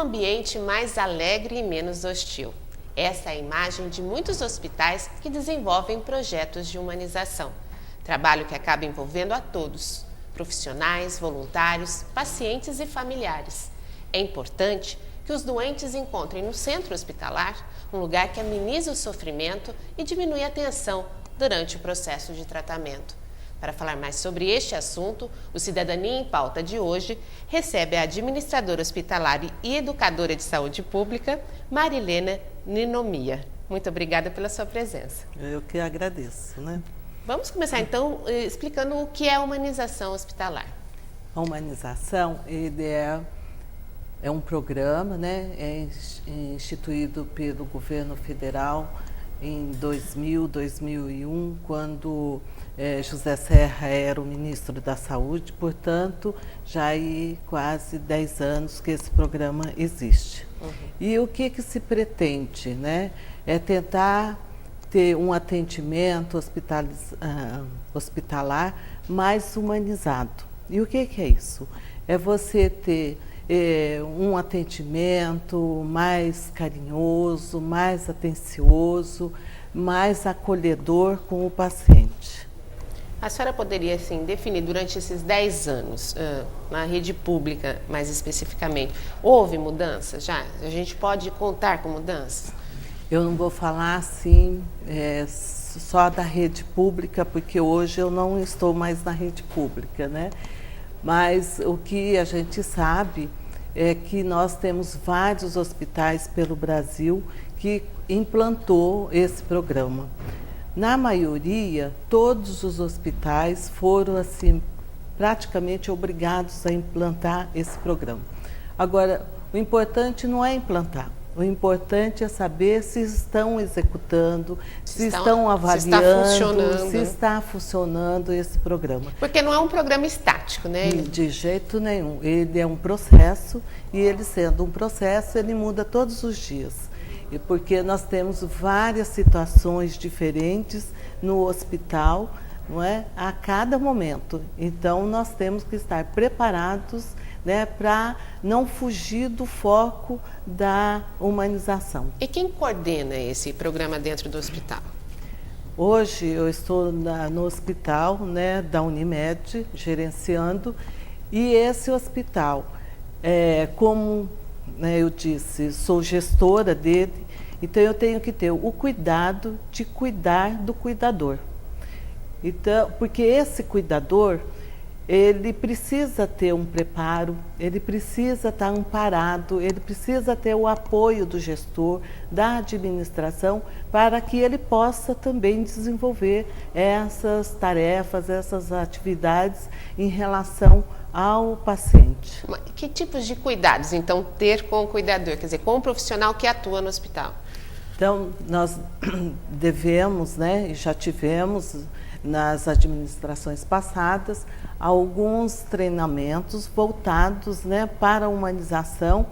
ambiente mais alegre e menos hostil. Essa é a imagem de muitos hospitais que desenvolvem projetos de humanização. Trabalho que acaba envolvendo a todos, profissionais, voluntários, pacientes e familiares. É importante que os doentes encontrem no centro hospitalar um lugar que amenize o sofrimento e diminui a tensão durante o processo de tratamento. Para falar mais sobre este assunto, o Cidadania em Pauta de hoje recebe a administradora hospitalar e educadora de saúde pública, Marilena Ninomiya. Muito obrigada pela sua presença. Eu que agradeço, né? Vamos começar então explicando o que é a humanização hospitalar. A humanização, ele é um programa, né? É instituído pelo governo federal em 2001, quando José Serra era o ministro da Saúde, portanto, já há quase 10 anos que esse programa existe. E o que se pretende, né? É tentar ter um atendimento hospitalar mais humanizado. E o que é isso? É você ter um atendimento mais carinhoso, mais atencioso, mais acolhedor com o paciente. A senhora poderia, assim, definir durante esses 10 anos, na rede pública mais especificamente, houve mudanças já? A gente pode contar com mudanças? Eu não vou falar assim só da rede pública, porque hoje eu não estou mais na rede pública, né? Mas o que a gente sabe é que nós temos vários hospitais pelo Brasil que implantou esse programa. Na maioria, todos os hospitais foram assim praticamente obrigados a implantar esse programa. Agora, o importante não é implantar. O importante é saber se estão executando, se estão avaliando, se está funcionando esse programa. Porque não é um programa estático, né? De jeito nenhum. Ele é um processo e ele sendo um processo, ele muda todos os dias. E porque nós temos várias situações diferentes no hospital, não é? A cada momento. Então, nós temos que estar preparados, né, para não fugir do foco da humanização. E quem coordena esse programa dentro do hospital? Hoje eu estou no hospital, né, da Unimed, gerenciando, e esse hospital, como, né, eu disse, sou gestora dele, então eu tenho que ter o cuidado de cuidar do cuidador. Então, porque esse cuidador, ele precisa ter um preparo, ele precisa estar amparado, ele precisa ter o apoio do gestor, da administração, para que ele possa também desenvolver essas tarefas, essas atividades em relação ao paciente. Que tipos de cuidados, então, ter com o cuidador, quer dizer, com o profissional que atua no hospital? Então, nós devemos, né, e já tivemos nas administrações passadas, alguns treinamentos voltados, né, para a humanização,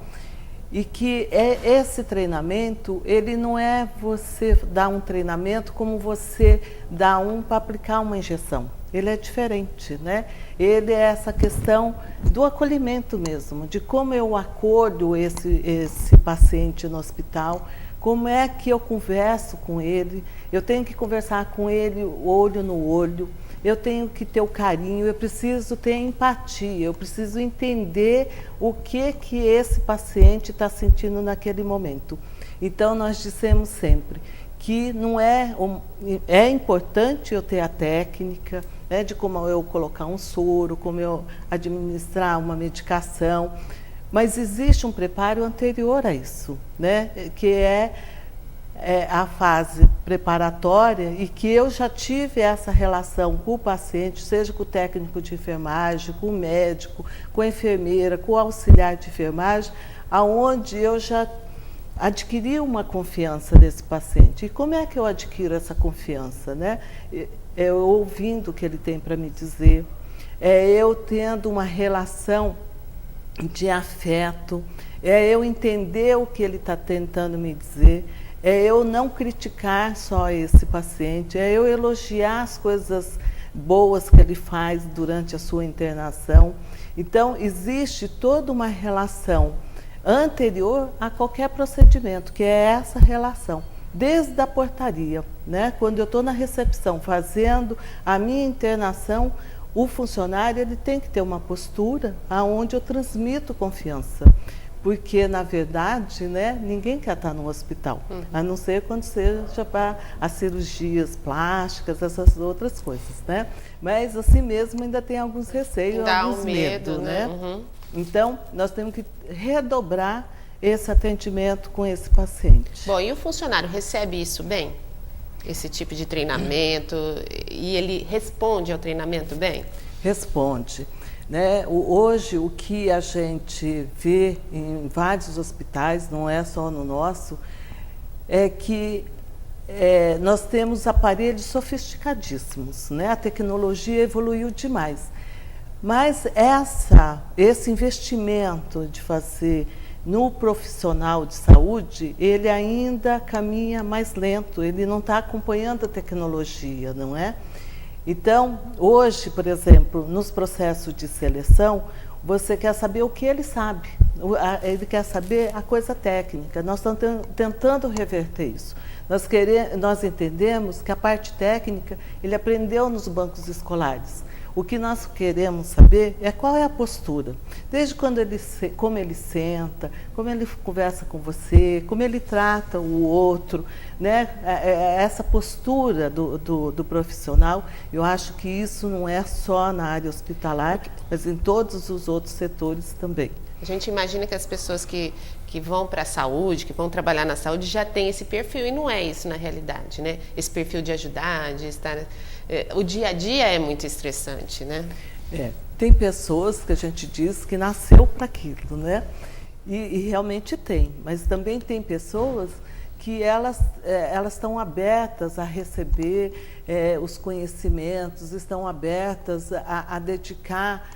e que esse treinamento, ele não é você dar um treinamento como você dá para aplicar uma injeção. Ele é diferente, né? Ele é essa questão do acolhimento mesmo, de como eu acolho esse paciente no hospital, como é que eu converso com ele. Eu tenho que conversar com ele olho no olho, eu tenho que ter o carinho, eu preciso ter empatia, eu preciso entender o que esse paciente está sentindo naquele momento. Então, nós dissemos sempre que não é importante eu ter a técnica, né, de como eu colocar um soro, como eu administrar uma medicação, mas existe um preparo anterior a isso, né, que é a fase preparatória, e que eu já tive essa relação com o paciente, seja com o técnico de enfermagem, com o médico, com a enfermeira, com o auxiliar de enfermagem, aonde eu já adquiri uma confiança desse paciente. E como é que eu adquiro essa confiança, né? Eu ouvindo o que ele tem para me dizer, eu tendo uma relação de afeto, eu entender o que ele está tentando me dizer, eu não criticar só esse paciente, eu elogiar as coisas boas que ele faz durante a sua internação. Então, existe toda uma relação anterior a qualquer procedimento, que é essa relação. Desde a portaria, né? Quando eu estou na recepção fazendo a minha internação, o funcionário ele tem que ter uma postura onde eu transmito confiança. Porque, na verdade, né, ninguém quer estar no hospital, a não ser quando seja para as cirurgias plásticas, essas outras coisas, né? Mas, assim mesmo, ainda tem alguns receios, alguns medos, né? Então, nós temos que redobrar esse atendimento com esse paciente. Bom, e o funcionário recebe isso bem? Esse tipo de treinamento? E ele responde ao treinamento bem? Responde. Né? Hoje, o que a gente vê em vários hospitais, não é só no nosso, é que nós temos aparelhos sofisticadíssimos, né? A tecnologia evoluiu demais. Mas esse investimento de fazer no profissional de saúde, ele ainda caminha mais lento, ele não está acompanhando a tecnologia, não é? Então, hoje, por exemplo, nos processos de seleção, você quer saber o que ele sabe, ele quer saber a coisa técnica. Nós estamos tentando reverter isso. Nós entendemos que a parte técnica ele aprendeu nos bancos escolares. O que nós queremos saber é qual é a postura. Desde quando como ele senta, como ele conversa com você, como ele trata o outro, né? Essa postura do profissional, eu acho que isso não é só na área hospitalar, mas em todos os outros setores também. A gente imagina que as pessoas que vão para a saúde, que vão trabalhar na saúde, já têm esse perfil, e não é isso na realidade, né? Esse perfil de ajudar, de estar... O dia a dia é muito estressante, né? Tem pessoas que a gente diz que nasceu para aquilo, né? E realmente tem, mas também tem pessoas que elas estão abertas a receber os conhecimentos, estão abertas a dedicar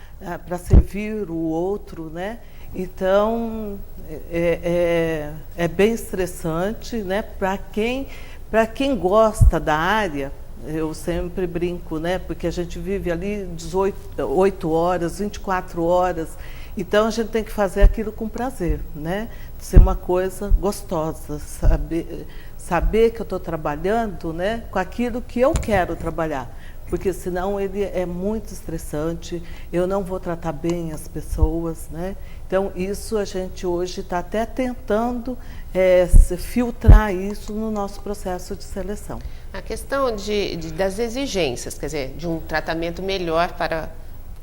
para servir o outro, né? Então, é bem estressante, né? Para quem gosta da área, eu sempre brinco, né? Porque a gente vive ali 8 horas, 24 horas, então a gente tem que fazer aquilo com prazer, né? Ser uma coisa gostosa, saber que eu estou trabalhando, né? Com aquilo que eu quero trabalhar. Porque senão ele é muito estressante, eu não vou tratar bem as pessoas, né? Então, isso a gente hoje está até tentando filtrar isso no nosso processo de seleção. A questão das exigências, quer dizer, de um tratamento melhor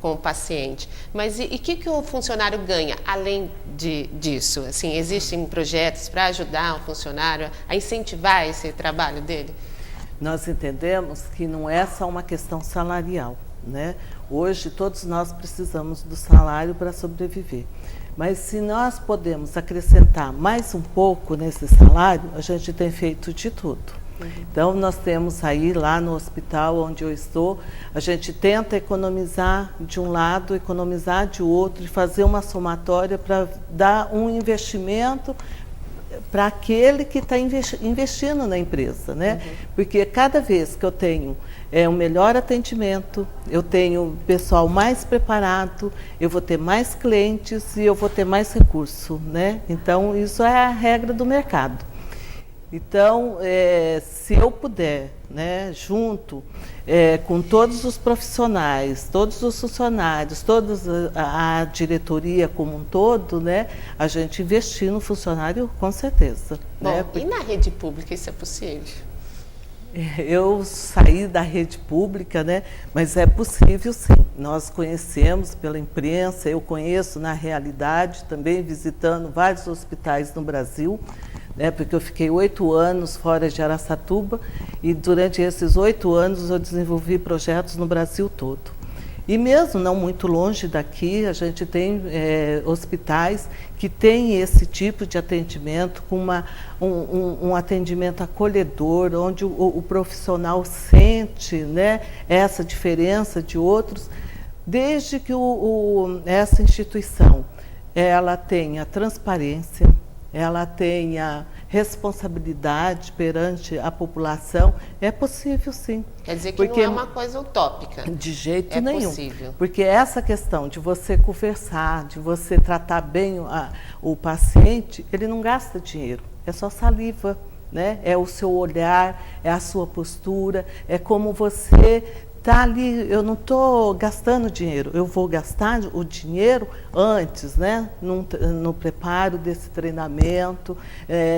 com o paciente. Mas e o que o funcionário ganha além disso? Assim, existem projetos para ajudar o funcionário a incentivar esse trabalho dele? Nós entendemos que não é só uma questão salarial, né? Hoje todos nós precisamos do salário para sobreviver. Mas se nós podemos acrescentar mais um pouco nesse salário, a gente tem feito de tudo. Então, nós temos aí, lá no hospital onde eu estou, a gente tenta economizar de um lado, economizar de outro, e fazer uma somatória para dar um investimento para aquele que está investindo na empresa, né? Porque cada vez que eu tenho um melhor atendimento, eu tenho pessoal mais preparado, eu vou ter mais clientes e eu vou ter mais recurso, né? Então, isso é a regra do mercado. Então, se eu puder, né, junto com todos os profissionais, todos os funcionários, toda a diretoria como um todo, né, a gente investir no funcionário com certeza. Bom, né? E na rede pública isso é possível? Eu saí da rede pública, né, mas é possível sim. Nós conhecemos pela imprensa, eu conheço na realidade, também visitando vários hospitais no Brasil, né, porque eu fiquei 8 anos fora de Araçatuba e durante esses 8 anos eu desenvolvi projetos no Brasil todo. E mesmo não muito longe daqui, a gente tem hospitais que têm esse tipo de atendimento, com um atendimento acolhedor, onde o profissional sente, né, essa diferença de outros, desde que essa instituição ela tenha transparência, ela tenha responsabilidade perante a população, é possível sim. Quer dizer que não é uma coisa utópica. De jeito nenhum. É possível. Porque essa questão de você conversar, de você tratar bem o paciente, ele não gasta dinheiro, é só saliva, né? É o seu olhar, é a sua postura, é como você está ali. Eu não estou gastando dinheiro, eu vou gastar o dinheiro antes, né? No preparo desse treinamento,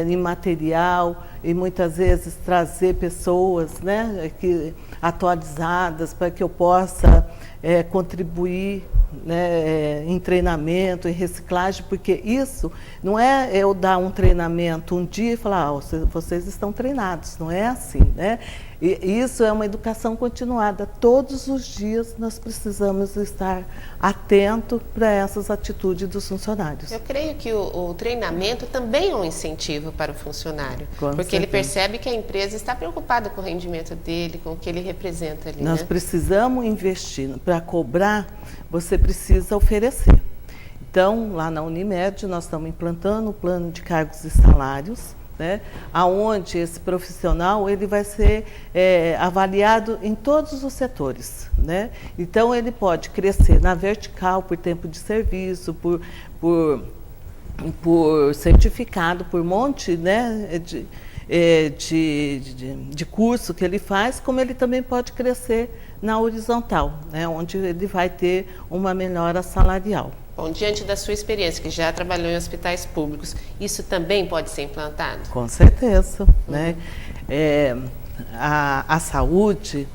em material, e muitas vezes trazer pessoas, né, atualizadas para que eu possa contribuir, né, em treinamento, em reciclagem, porque isso não é eu dar um treinamento um dia e falar, vocês estão treinados, não é assim, né? E isso é uma educação continuada. Todos os dias nós precisamos estar atentos para essas atitudes dos funcionários. Eu creio que o treinamento também é um incentivo para o funcionário, porque ele percebe que a empresa está preocupada com o rendimento dele, com o que ele representa ali. Nós precisamos investir. Para cobrar, você precisa oferecer. Então, lá na Unimed, nós estamos implantando o plano de cargos e salários, né, aonde esse profissional ele vai ser avaliado em todos os setores, né? Então ele pode crescer na vertical por tempo de serviço, por certificado, por monte, né, de curso que ele faz, como ele também pode crescer na horizontal, né, onde ele vai ter uma melhora salarial. Bom, diante da sua experiência, que já trabalhou em hospitais públicos, isso também pode ser implantado? Com certeza, né? A saúde,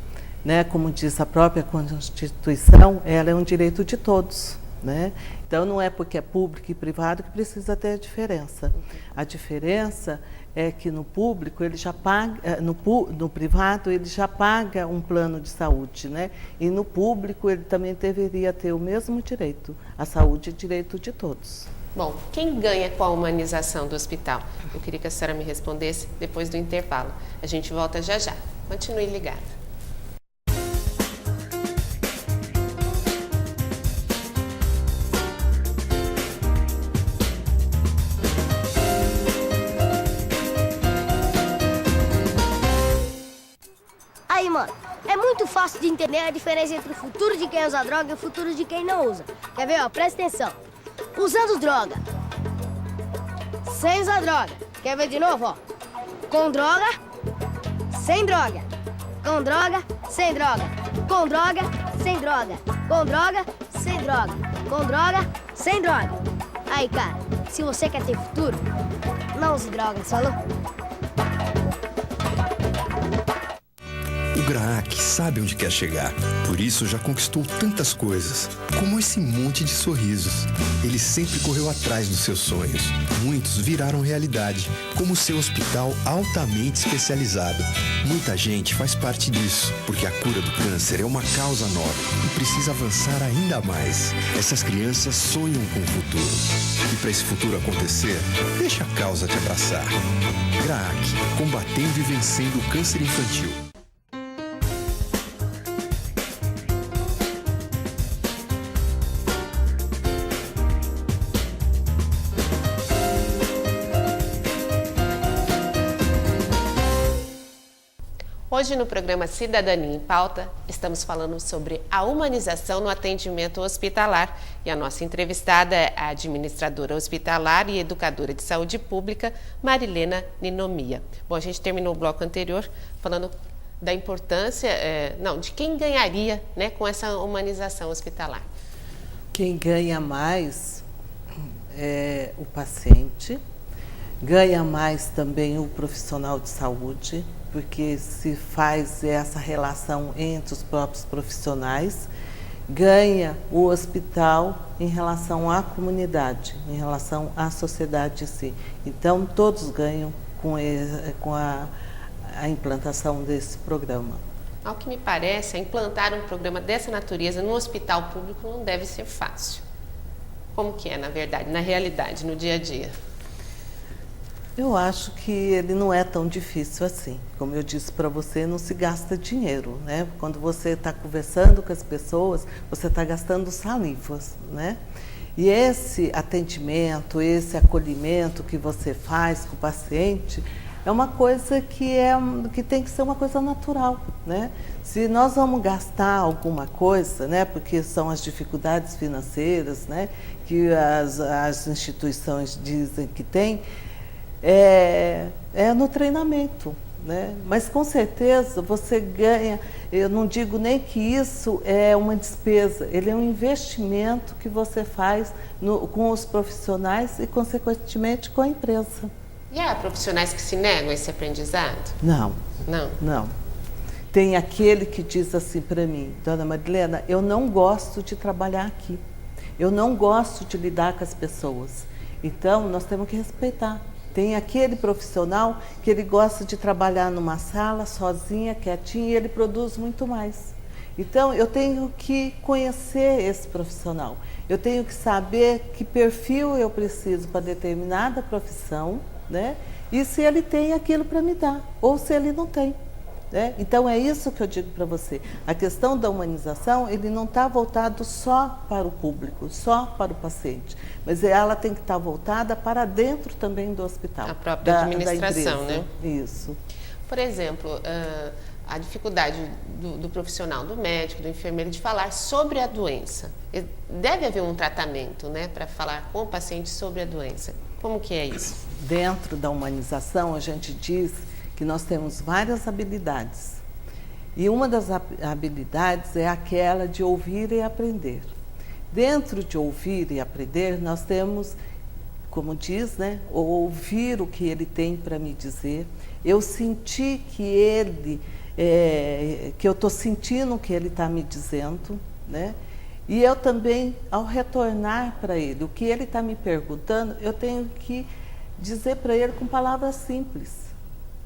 né, como diz a própria Constituição, ela é um direito de todos, né? Então não é porque é público e privado que precisa ter a diferença. A diferença é que no público ele já paga, no privado ele já paga um plano de saúde, né? E no público ele também deveria ter o mesmo direito. A saúde é direito de todos. Bom, quem ganha com a humanização do hospital? Eu queria que a senhora me respondesse depois do intervalo. A gente volta já já. Continue ligada. Aí, mano, é muito fácil de entender a diferença entre o futuro de quem usa droga e o futuro de quem não usa. Quer ver, ó? Presta atenção. Usando droga. Sem usar droga. Quer ver de novo, ó? Com droga. Sem droga. Com droga. Sem droga. Com droga. Sem droga. Com droga. Sem droga. Com droga. Sem droga. Aí, cara, se você quer ter futuro, não use drogas, falou? O GRAAC sabe onde quer chegar, por isso já conquistou tantas coisas, como esse monte de sorrisos. Ele sempre correu atrás dos seus sonhos. Muitos viraram realidade, como o seu hospital altamente especializado. Muita gente faz parte disso, porque a cura do câncer é uma causa nova e precisa avançar ainda mais. Essas crianças sonham com o futuro. E para esse futuro acontecer, deixa a causa te abraçar. GRAAC, combatendo e vencendo o câncer infantil. Hoje no programa Cidadania em Pauta, estamos falando sobre a humanização no atendimento hospitalar e a nossa entrevistada é a administradora hospitalar e educadora de saúde pública, Marilena Ninomiya. Bom, a gente terminou o bloco anterior falando da importância, de quem ganharia, né, com essa humanização hospitalar. Quem ganha mais é o paciente, ganha mais também o profissional de saúde, porque se faz essa relação entre os próprios profissionais, ganha o hospital em relação à comunidade, em relação à sociedade em si. Então, todos ganham com a implantação desse programa. Ao que me parece, implantar um programa dessa natureza no hospital público não deve ser fácil. Como que é, na verdade, na realidade, no dia a dia? Eu acho que ele não é tão difícil assim. Como eu disse para você, não se gasta dinheiro, né? Quando você está conversando com as pessoas, você está gastando salivas, né? E esse atendimento, esse acolhimento que você faz com o paciente é uma coisa que tem que ser uma coisa natural, né? Se nós vamos gastar alguma coisa, né, porque são as dificuldades financeiras, né, que as instituições dizem que tem, é no treinamento, né? Mas com certeza você ganha, eu não digo nem que isso é uma despesa, ele é um investimento que você faz com os profissionais e, consequentemente, com a empresa. E há profissionais que se negam a esse aprendizado? Não. Não? Não. Tem aquele que diz assim para mim: Dona Marilena, eu não gosto de trabalhar aqui. Eu não gosto de lidar com as pessoas. Então, nós temos que respeitar. Tem aquele profissional que ele gosta de trabalhar numa sala, sozinha, quietinho, e ele produz muito mais. Então, eu tenho que conhecer esse profissional. Eu tenho que saber que perfil eu preciso para determinada profissão, né? E se ele tem aquilo para me dar, ou se ele não tem. Né? Então, é isso que eu digo para você. A questão da humanização, ele não está voltado só para o público, só para o paciente, mas ela tem que estar voltada para dentro também do hospital. A própria administração, da empresa, né? Isso. Por exemplo, a dificuldade do profissional, do médico, do enfermeiro, de falar sobre a doença. Deve haver um tratamento, né, para falar com o paciente sobre a doença. Como que é isso? Dentro da humanização, a gente diz que nós temos várias habilidades. E uma das habilidades é aquela de ouvir e aprender. Dentro de ouvir e aprender, nós temos, como diz, né, ouvir o que ele tem para me dizer, eu sentir que eu estou sentindo o que ele está me dizendo, né? E eu também, ao retornar para ele, o que ele está me perguntando, eu tenho que dizer para ele com palavras simples.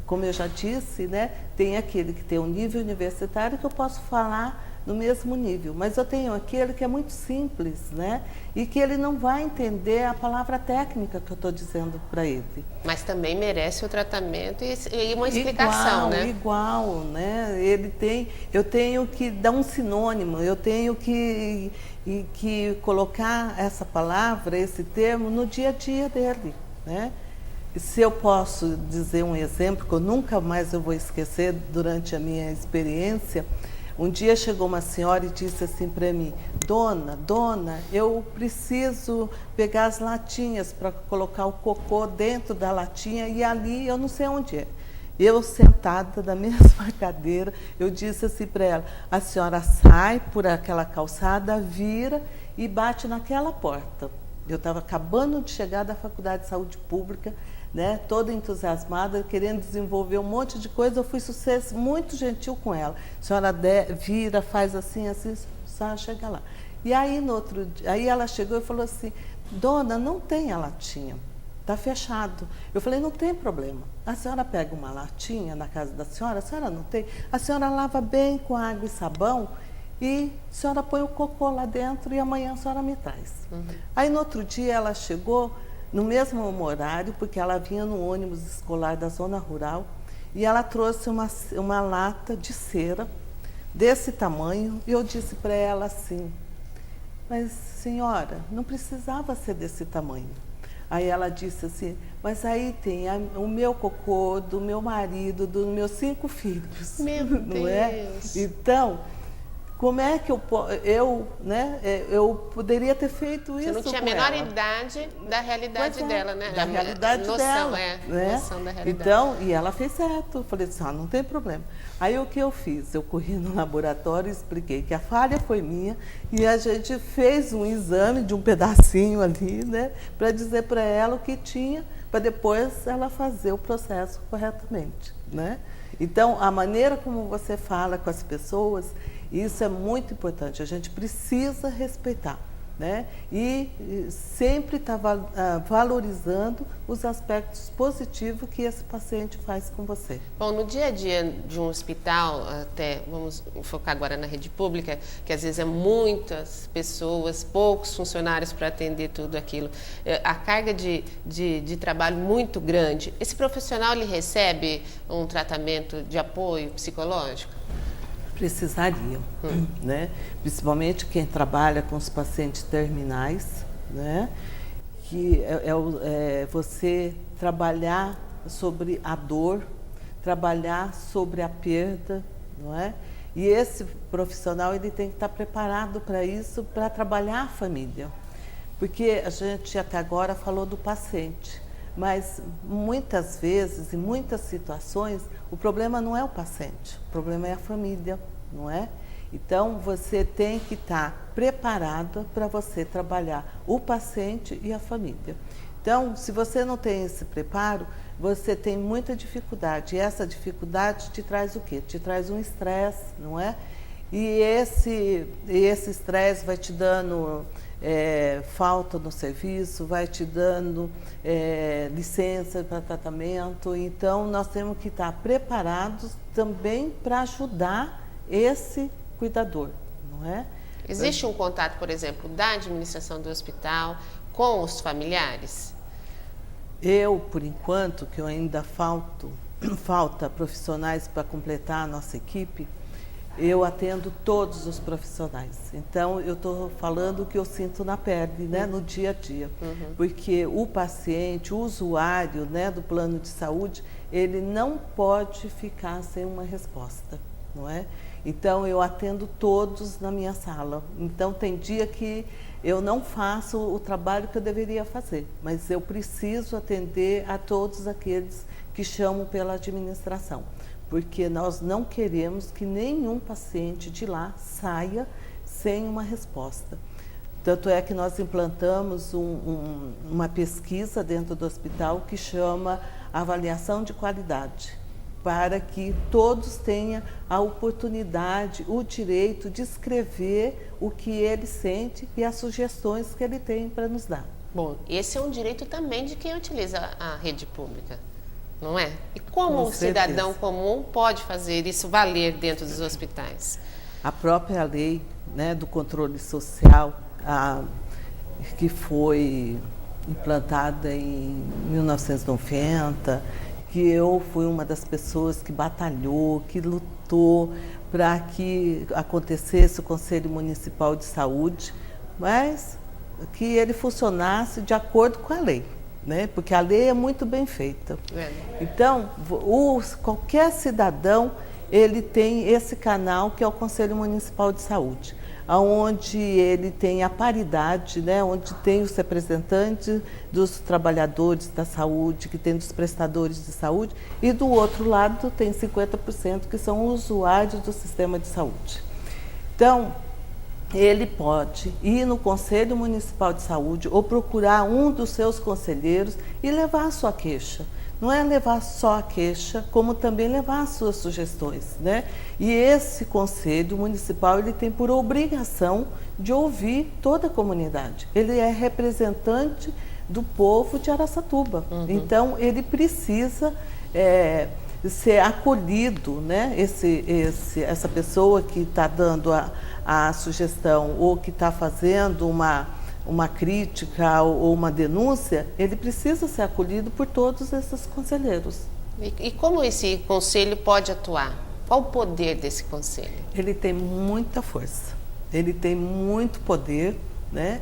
Como eu já disse, né, tem aquele que tem um nível universitário que eu posso falar no mesmo nível, mas eu tenho aquele que é muito simples, né, e que ele não vai entender a palavra técnica que eu estou dizendo para ele. Mas também merece o tratamento e uma explicação, né? Igual, né? Eu tenho que dar um sinônimo, eu tenho que colocar essa palavra, esse termo no dia a dia dele, né? Se eu posso dizer um exemplo que eu nunca mais eu vou esquecer durante a minha experiência, um dia chegou uma senhora e disse assim para mim: Dona, eu preciso pegar as latinhas para colocar o cocô dentro da latinha e ali eu não sei onde é. Eu, sentada na mesma cadeira, eu disse assim para ela: a senhora sai por aquela calçada, vira e bate naquela porta. Eu estava acabando de chegar da Faculdade de Saúde Pública, né, toda entusiasmada, querendo desenvolver um monte de coisa. Eu fui muito gentil com ela. A senhora vira, faz assim, a senhora chega lá. E aí, no outro dia, aí ela chegou e falou assim: Dona, não tem a latinha, está fechado. Eu falei: não tem problema. A senhora pega uma latinha na casa da senhora, a senhora não tem? A senhora lava bem com água e sabão e a senhora põe o cocô lá dentro e amanhã a senhora me traz. Aí, no outro dia, ela chegou no mesmo horário, porque ela vinha no ônibus escolar da zona rural, e ela trouxe uma lata de cera desse tamanho, e eu disse para ela assim: mas senhora, não precisava ser desse tamanho. Aí ela disse assim: mas aí tem o meu cocô, do meu marido, dos meus 5 filhos. Meu não é? Deus! Então, como é que eu poderia ter feito isso? Você não tinha a menor idade da realidade dela, né? Da realidade noção, dela. Né? Noção da realidade. Então, e ela fez certo. Eu falei assim: não tem problema. Aí o que eu fiz? Eu corri no laboratório e expliquei que a falha foi minha e a gente fez um exame de um pedacinho ali, né? Para dizer para ela o que tinha, para depois ela fazer o processo corretamente, né? Então, a maneira como você fala com as pessoas, isso é muito importante, a gente precisa respeitar, né? E sempre estar valorizando os aspectos positivos que esse paciente faz com você. Bom, no dia a dia de um hospital, até vamos focar agora na rede pública, que às vezes é muitas pessoas, poucos funcionários para atender tudo aquilo, a carga de trabalho muito grande. Esse profissional, ele recebe um tratamento de apoio psicológico? Precisariam, né? Principalmente quem trabalha com os pacientes terminais, né? Que é você trabalhar sobre a dor, trabalhar sobre a perda, não é? E esse profissional ele tem que estar preparado para isso, para trabalhar a família. Porque a gente até agora falou do paciente, mas muitas vezes, em muitas situações, o problema não é o paciente, o problema é a família, não é? Então, você tem que estar preparado para você trabalhar o paciente e a família. Então, se você não tem esse preparo, você tem muita dificuldade. E essa dificuldade te traz o quê? Te traz um estresse, não é? E esse estresse vai te dando falta no serviço, vai te dando licença para tratamento. Então, nós temos que estar preparados também para ajudar esse cuidador, não é? Existe um contato, por exemplo, da administração do hospital com os familiares? Eu, por enquanto, que eu ainda falta profissionais para completar a nossa equipe, eu atendo todos os profissionais. Então, eu estou falando o que eu sinto na pele, né, no dia a dia. Porque o paciente, o usuário, né, do plano de saúde, ele não pode ficar sem uma resposta, não é? Então, eu atendo todos na minha sala. Então, tem dia que eu não faço o trabalho que eu deveria fazer, mas eu preciso atender a todos aqueles que chamam pela administração, porque nós não queremos que nenhum paciente de lá saia sem uma resposta. Tanto é que nós implantamos uma pesquisa dentro do hospital que chama avaliação de qualidade, para que todos tenham a oportunidade, o direito de escrever o que ele sente e as sugestões que ele tem para nos dar. Bom, esse é um direito também de quem utiliza a rede pública, não é? E como o cidadão comum pode fazer isso valer dentro dos hospitais? A própria lei, né, do controle social, que foi implantada em 1990, que eu fui uma das pessoas que batalhou, que lutou para que acontecesse o Conselho Municipal de Saúde, mas que ele funcionasse de acordo com a lei, né? Porque a lei é muito bem feita. Então, qualquer cidadão, ele tem esse canal que é o Conselho Municipal de Saúde, onde ele tem a paridade, né, onde tem os representantes dos trabalhadores da saúde, que tem dos prestadores de saúde, e do outro lado tem 50% que são usuários do sistema de saúde. Então, ele pode ir no Conselho Municipal de Saúde ou procurar um dos seus conselheiros e levar a sua queixa. Não é levar só a queixa, como também levar as suas sugestões, né? E esse Conselho Municipal, ele tem por obrigação de ouvir toda a comunidade. Ele é representante do povo de Araçatuba. Então, ele precisa ser acolhido, né? Essa pessoa que está dando a sugestão ou que está fazendo uma crítica ou uma denúncia, ele precisa ser acolhido por todos esses conselheiros. E como esse conselho pode atuar? Qual o poder desse conselho? Ele tem muita força, ele tem muito poder, né?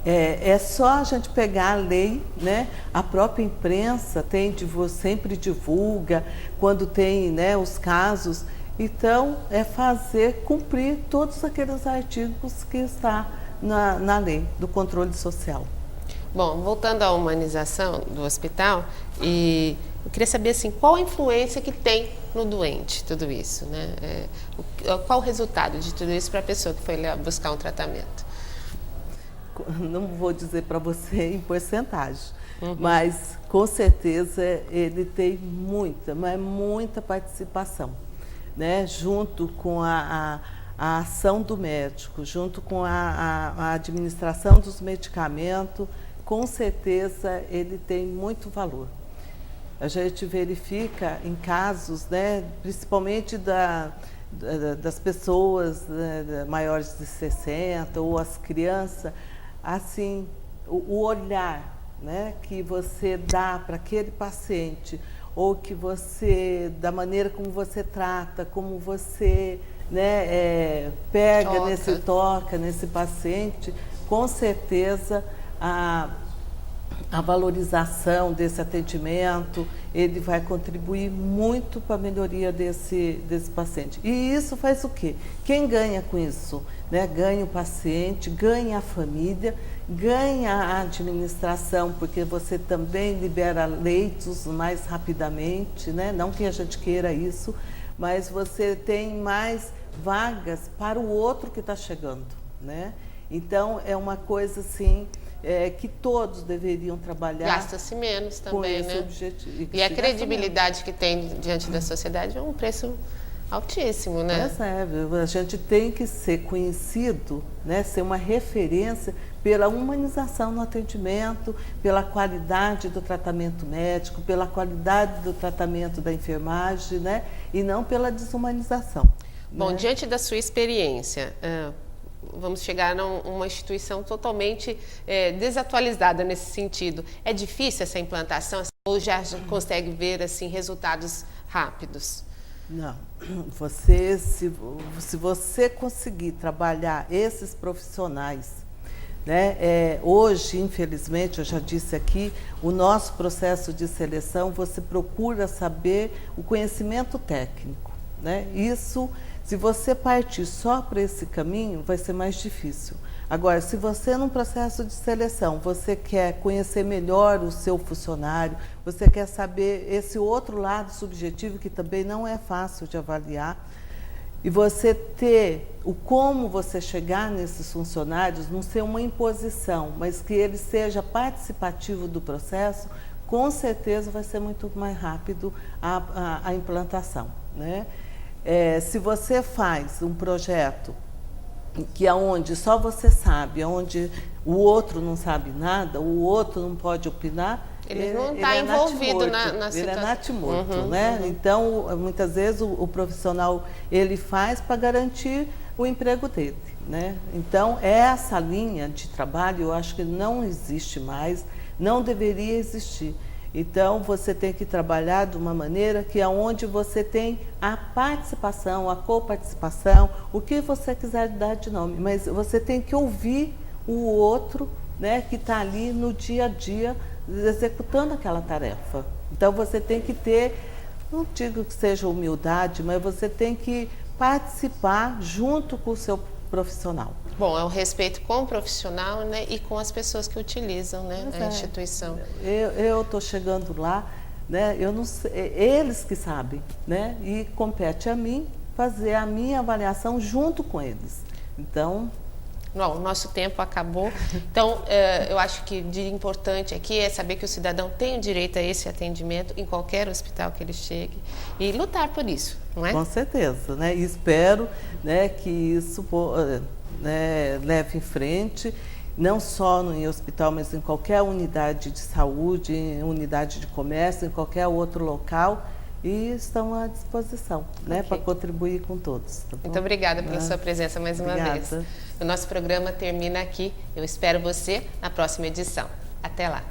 É só a gente pegar a lei, né? A própria imprensa sempre divulga quando tem, né, os casos. Então, é fazer cumprir todos aqueles artigos que está na lei do controle social. Bom, voltando à humanização do hospital, e eu queria saber assim, qual a influência que tem no doente tudo isso, né? Qual o resultado de tudo isso para a pessoa que foi lá buscar um tratamento? Não vou dizer para você em porcentagem, mas com certeza ele tem muita participação, né? Junto com a ação do médico, junto com a administração dos medicamentos, com certeza ele tem muito valor. A gente verifica em casos, né, principalmente das pessoas, né, maiores de 60 ou as crianças, assim, o olhar, né, que você dá para aquele paciente, ou que você, da maneira como você trata, como você, né, toca nesse paciente, com certeza a valorização desse atendimento, ele vai contribuir muito para a melhoria desse paciente. E isso faz o quê? Quem ganha com isso? Né? Ganha o paciente, ganha a família, ganha a administração, porque você também libera leitos mais rapidamente, né? Não que a gente queira isso, mas você tem mais vagas para o outro que está chegando, né? Então, é uma coisa assim... que todos deveriam trabalhar. Gasta-se menos também, com esse né? objetivo. E a credibilidade que tem diante da sociedade é um preço altíssimo, né? A gente tem que ser conhecido, né? Ser uma referência pela humanização no atendimento, pela qualidade do tratamento médico, pela qualidade do tratamento da enfermagem, né? E não pela desumanização. Bom, né? diante da sua experiência, vamos chegar a uma instituição totalmente desatualizada nesse sentido. É difícil essa implantação ou já consegue ver assim resultados rápidos? Não. Se você conseguir trabalhar esses profissionais, né, hoje, infelizmente, eu já disse aqui, o nosso processo de seleção, você procura saber o conhecimento técnico, né? Isso, se você partir só para esse caminho, vai ser mais difícil. Agora, se você, num processo de seleção, você quer conhecer melhor o seu funcionário, você quer saber esse outro lado subjetivo, que também não é fácil de avaliar, e você ter o como você chegar nesses funcionários, não ser uma imposição, mas que ele seja participativo do processo, com certeza vai ser muito mais rápido a implantação, né? Se você faz um projeto que é onde só você sabe, onde o outro não sabe nada, o outro não pode opinar, ele não está envolvido na situação. Ele é natimorto, né? Então, muitas vezes o profissional ele faz para garantir o emprego dele, né? Então, essa linha de trabalho eu acho que não existe mais, não deveria existir. Então, você tem que trabalhar de uma maneira que é onde você tem a participação, a coparticipação, o que você quiser dar de nome, mas você tem que ouvir o outro, né, que está ali no dia a dia executando aquela tarefa. Então, você tem que ter, não digo que seja humildade, mas você tem que participar junto com o seu profissional. Bom, é o respeito com o profissional, né, e com as pessoas que utilizam, né, a instituição. Eu estou chegando lá, né, eu não sei, eles que sabem, né, e compete a mim fazer a minha avaliação junto com eles. Então... Não, o nosso tempo acabou. Então, eu acho que de importante aqui é saber que o cidadão tem o direito a esse atendimento em qualquer hospital que ele chegue e lutar por isso, não é? Com certeza, né? E espero, né, que isso leve em frente, não só em hospital, mas em qualquer unidade de saúde, em unidade de comércio, em qualquer outro local. E estamos à disposição, né, para contribuir com todos. Tá bom? Muito obrigada pela sua presença mais uma vez. O nosso programa termina aqui. Eu espero você na próxima edição. Até lá.